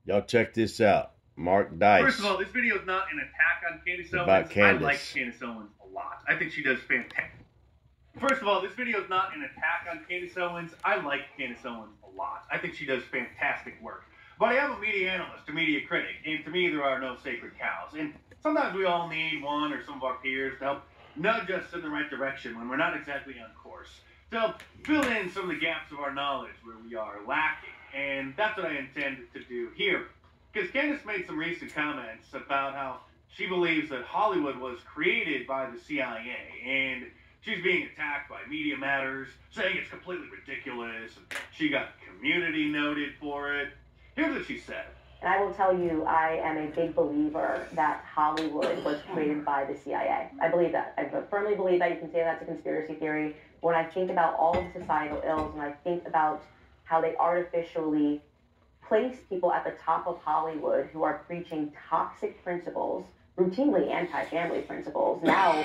Y'all check this out. Mark Dice. First of all, this video is not an attack on Candace Owens. About Candace. I like Candace Owens a lot. I think she does fantastic. First of all, this video is not an attack on Candace Owens. I like Candace Owens a lot. I think she does fantastic work. But I am a media analyst, a media critic, and to me there are no sacred cows. And sometimes we all need one or some of our peers to help nudge us in the right direction when we're not exactly on course. To help fill in some of the gaps of our knowledge where we are lacking. And that's what I intend to do here. Because Candace made some recent comments about how she believes that Hollywood was created by the CIA, and she's being attacked by Media Matters, saying it's completely ridiculous, and she got community noted for it. Here's what she said. And I will tell you, I am a big believer that Hollywood was created by the CIA. I believe that. I firmly believe that. You can say that's a conspiracy theory. When I think about all of the societal ills, and I think about how they artificially place people at the top of Hollywood who are preaching toxic principles, routinely anti-family principles, now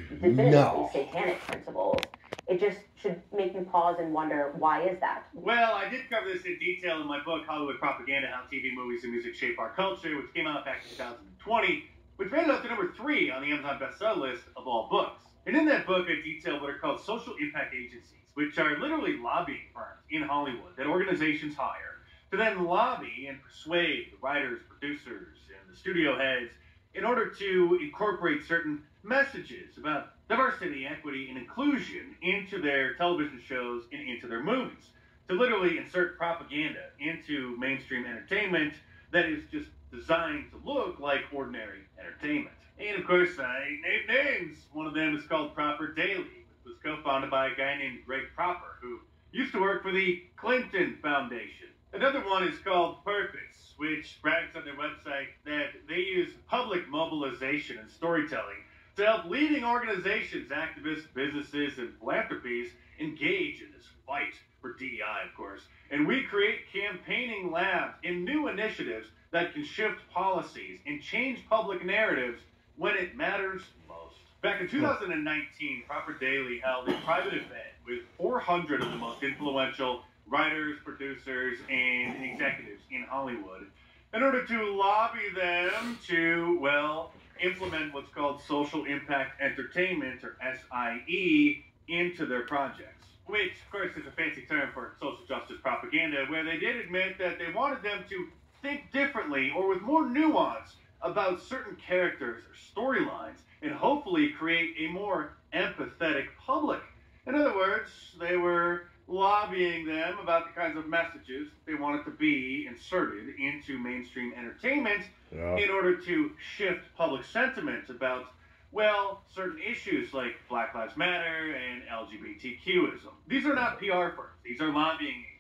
definitively satanic principles, it just should make you pause and wonder, why is that? Well, I did cover this in detail in my book, Hollywood Propaganda, How TV, Movies, and Music Shape Our Culture, which came out back in 2020, which made it up to number 3 on the Amazon bestseller list of all books. And in that book, I detail what are called social impact agencies, which are literally lobbying firms in Hollywood that organizations hire to then lobby and persuade the writers, producers, and the studio heads in order to incorporate certain messages about diversity, equity, and inclusion into their television shows and into their movies. To literally insert propaganda into mainstream entertainment that is just designed to look like ordinary entertainment. And of course, I named names. One of them is called Proper Daily, which was co-founded by a guy named Greg Proper, who used to work for the Clinton Foundation. Another one is called Purpose, which brags on their website that they use public mobilization and storytelling to help leading organizations, activists, businesses, and philanthropies engage in this fight for DEI, of course. And we create campaigning labs and new initiatives that can shift policies and change public narratives when it matters most. Back in 2019, Proper Daily held a private event with 400 of the most influential writers, producers, and executives in Hollywood in order to lobby them to, well, implement what's called social impact entertainment, or SIE, into their projects. Which, of course, is a fancy term for social justice propaganda, where they did admit that they wanted them to think differently or with more nuance about certain characters or storylines and hopefully create a more empathetic public. In other words, they were lobbying them about the kinds of messages they wanted to be inserted into mainstream entertainment in order to shift public sentiment about, well, certain issues like Black Lives Matter and LGBTQism. These are not PR firms. These are lobbying agencies.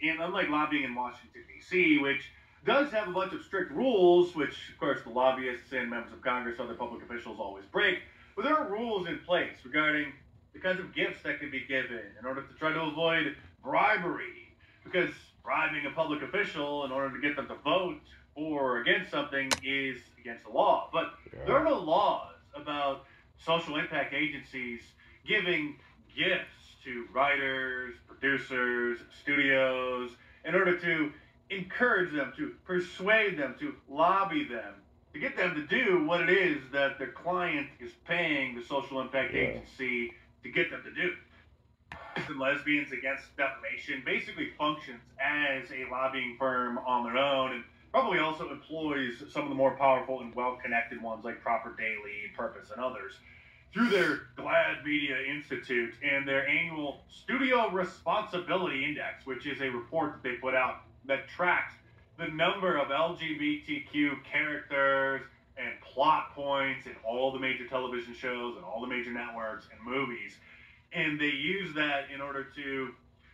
And unlike lobbying in Washington, D.C., which does have a bunch of strict rules, which, of course, the lobbyists and members of Congress, other public officials always break, but there are rules in place regarding the kinds of gifts that can be given in order to try to avoid bribery, because bribing a public official in order to get them to vote for or against something is against the law. But there are no laws about social impact agencies giving gifts to writers, producers, studios, in order to encourage them, to persuade them, to lobby them, to get them to do what it is that their client is paying the social impact agency to get them to do. And Lesbians Against Defamation basically functions as a lobbying firm on their own, and probably also employs some of the more powerful and well-connected ones like Proper Daily, Purpose, and others through their GLAAD Media Institute and their annual Studio Responsibility Index, which is a report that they put out that tracks the number of LGBTQ characters and plot points in all the major television shows and all the major networks and movies. And they use that in order to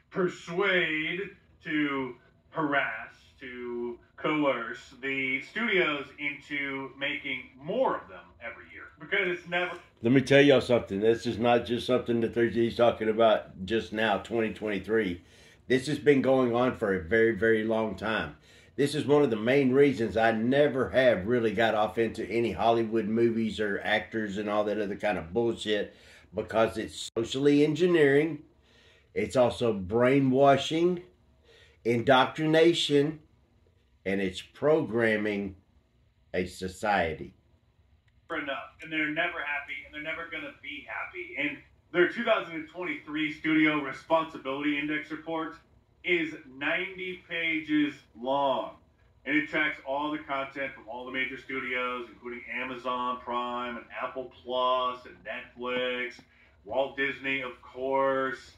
persuade, to harass, to coerce the studios into making more of them every year. Because it's never... Let me tell y'all something. This is not just something that he's talking about just now, 2023. This has been going on for a very, very long time. This is one of the main reasons I never have really got off into any Hollywood movies or actors and all that other kind of bullshit, because it's socially engineering. It's also brainwashing, indoctrination, and it's programming a society. Enough, and they're never happy, and they're never going to be happy. And their 2023 Studio Responsibility Index report is 90 pages long, and it tracks all the content from all the major studios, including Amazon Prime and Apple Plus and Netflix, Walt Disney, of course.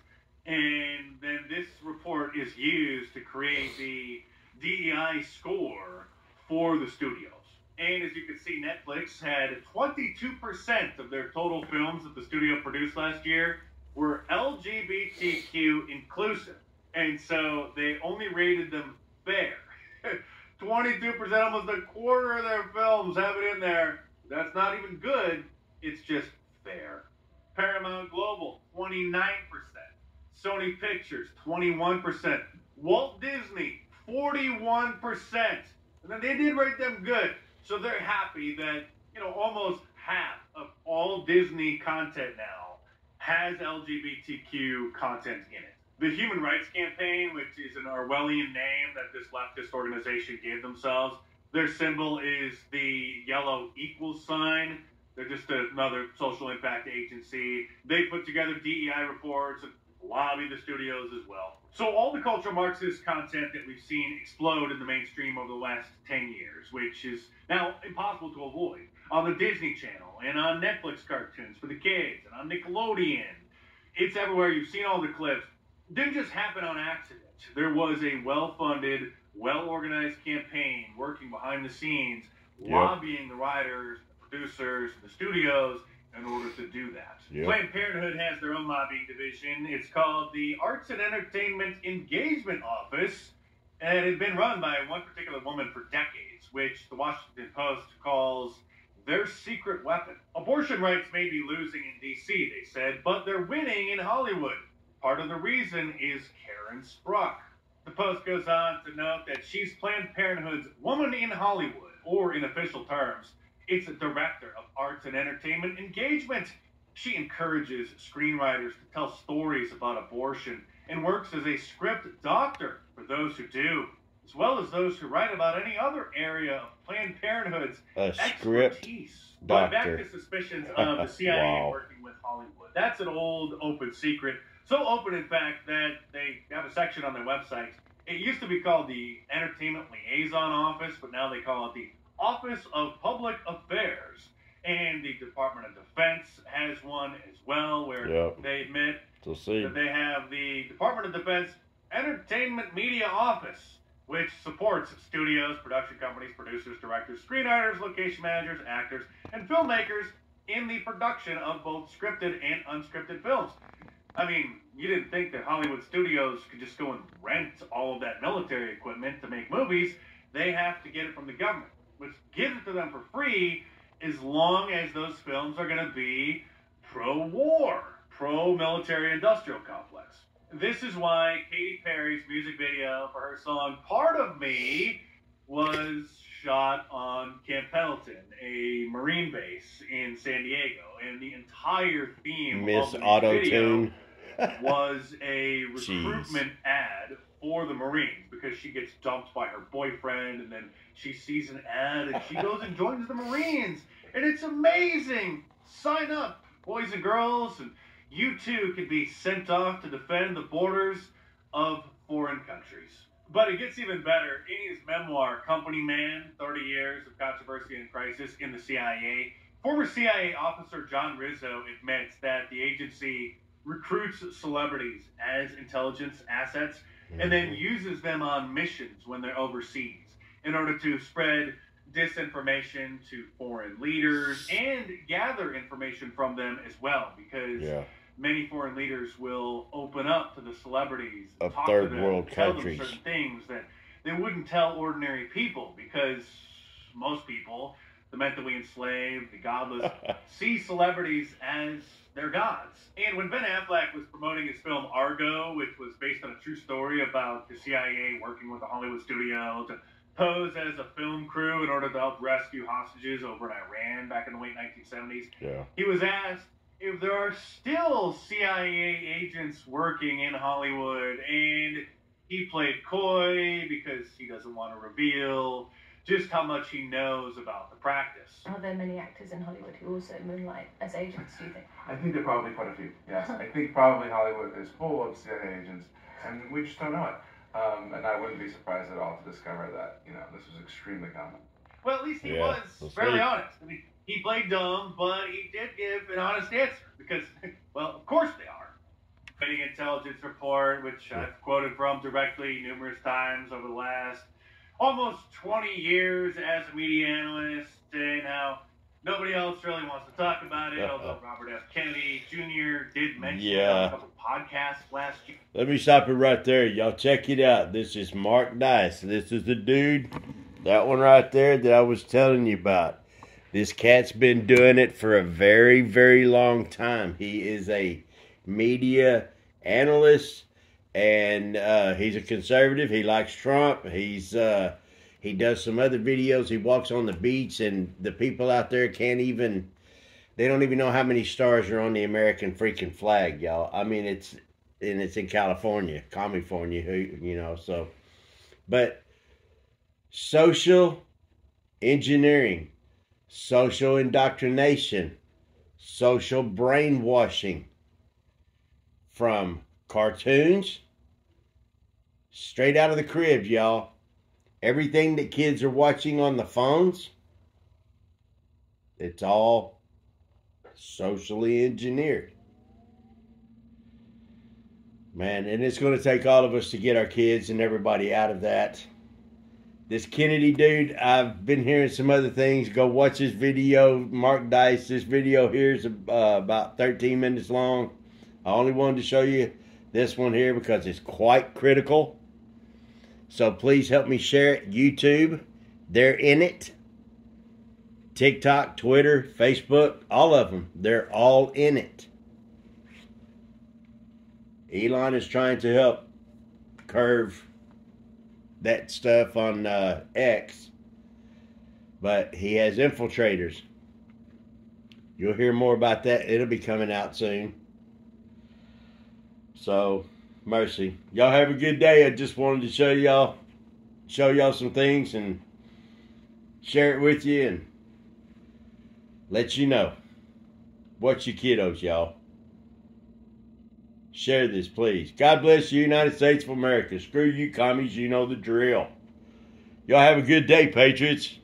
And then this report is used to create the DEI score for the studios. And as you can see, Netflix had 22% of their total films that the studio produced last year were LGBTQ inclusive. And so they only rated them fair. 22%, almost a quarter of their films have it in there. That's not even good. It's just fair. Paramount Global, 29%. Sony Pictures, 21%. Walt Disney, 41%. And then they did rate them good. So they're happy that, almost half of all Disney content now has LGBTQ content in it. The Human Rights Campaign, which is an Orwellian name that this leftist organization gave themselves, their symbol is the yellow equal sign. They're just another social impact agency. They put together DEI reports and lobby the studios as well. So all the cultural Marxist content that we've seen explode in the mainstream over the last 10 years, which is now impossible to avoid, on the Disney Channel and on Netflix cartoons for the kids and on Nickelodeon. It's everywhere. You've seen all the clips. It didn't just happen on accident. There was a well-funded, well-organized campaign working behind the scenes, lobbying the writers, the producers, the studios, in order to do that. Yep. Planned Parenthood has their own lobbying division. It's called the Arts and Entertainment Engagement Office, and it had been run by one particular woman for decades, which the Washington Post calls their secret weapon. Abortion rights may be losing in D.C., they said, but they're winning in Hollywood. Part of the reason is Karen Spruck. The Post goes on to note that she's Planned Parenthood's Woman in Hollywood, or in official terms, it's a director of arts and entertainment engagement. She encourages screenwriters to tell stories about abortion and works as a script doctor for those who do, as well as those who write about any other area of Planned Parenthood's expertise. But back to suspicions of the CIA working with Hollywood. That's an old open secret. So open, in fact, that they have a section on their website. It used to be called the Entertainment Liaison Office, but now they call it the Office of Public Affairs, and the Department of Defense has one as well, where they admit that they have the Department of Defense Entertainment Media Office, which supports studios, production companies, producers, directors, screenwriters, location managers, actors, and filmmakers in the production of both scripted and unscripted films. I mean, you didn't think that Hollywood studios could just go and rent all of that military equipment to make movies. They have to get it from the government, which gives it to them for free as long as those films are going to be pro-war, pro-military industrial complex. This is why Katy Perry's music video for her song Part of Me was shot on Camp Pendleton, a Marine base in San Diego. And the entire theme of the video was a recruitment ad for the Marines, because she gets dumped by her boyfriend, and then she sees an ad, and she goes and joins the Marines. And it's amazing. Sign up, boys and girls, and you too can be sent off to defend the borders of foreign countries. But it gets even better. In his memoir, Company Man, 30 Years of Controversy and Crisis in the CIA, former CIA officer John Rizzo admits that the agency recruits celebrities as intelligence assets and then uses them on missions when they're overseas in order to spread disinformation to foreign leaders and gather information from them as well, because many foreign leaders will open up to the celebrities of talk third to them, world tell countries them certain things that they wouldn't tell ordinary people, because most people, the mentally enslaved, the godless, see celebrities as their gods. And when Ben Affleck was promoting his film Argo, which was based on a true story about the CIA working with a Hollywood studio to pose as a film crew in order to help rescue hostages over in Iran back in the late 1970s, he was asked if there are still CIA agents working in Hollywood, and he played coy because he doesn't want to reveal just how much he knows about the practice. Are there many actors in Hollywood who also moonlight as agents, do you think? I think there are probably quite a few, yes. I think probably Hollywood is full of CIA agents, and we just don't know it. And I wouldn't be surprised at all to discover that, this was extremely common. Well, at least he was fairly honest. I mean, he played dumb, but he did give an honest answer because, well, of course they are. Fighting Intelligence Report, which I've quoted from directly numerous times over the last almost 20 years as a media analyst, and now nobody else really wants to talk about it, although Robert F. Kennedy Jr. did mention it on a couple podcasts last year. Let me stop it right there. Y'all check it out. This is Mark Dice. This is the dude, that one right there that I was telling you about. This cat's been doing it for a very, very long time. He is a media analyst, and he's a conservative. He likes Trump. He does some other videos. He walks on the beach, and the people out there they don't even know how many stars are on the American freaking flag, y'all. I mean, it's in California, California, so. But social engineering, social indoctrination, social brainwashing, from cartoons, straight out of the crib, y'all. Everything that kids are watching on the phones, it's all socially engineered. Man, and it's going to take all of us to get our kids and everybody out of that. This Kennedy dude, I've been hearing some other things. Go watch this video, Mark Dice. This video here is about 13 minutes long. I only wanted to show you this one here because it's quite critical. So please help me share it. YouTube, they're in it. TikTok, Twitter, Facebook, all of them. They're all in it. Elon is trying to help curve that stuff on X. But he has infiltrators. You'll hear more about that. It'll be coming out soon. So, mercy. Y'all have a good day. I just wanted to show y'all some things and share it with you and let you know. Watch your kiddos, y'all. Share this, please. God bless you, United States of America. Screw you, commies. You know the drill. Y'all have a good day, Patriots.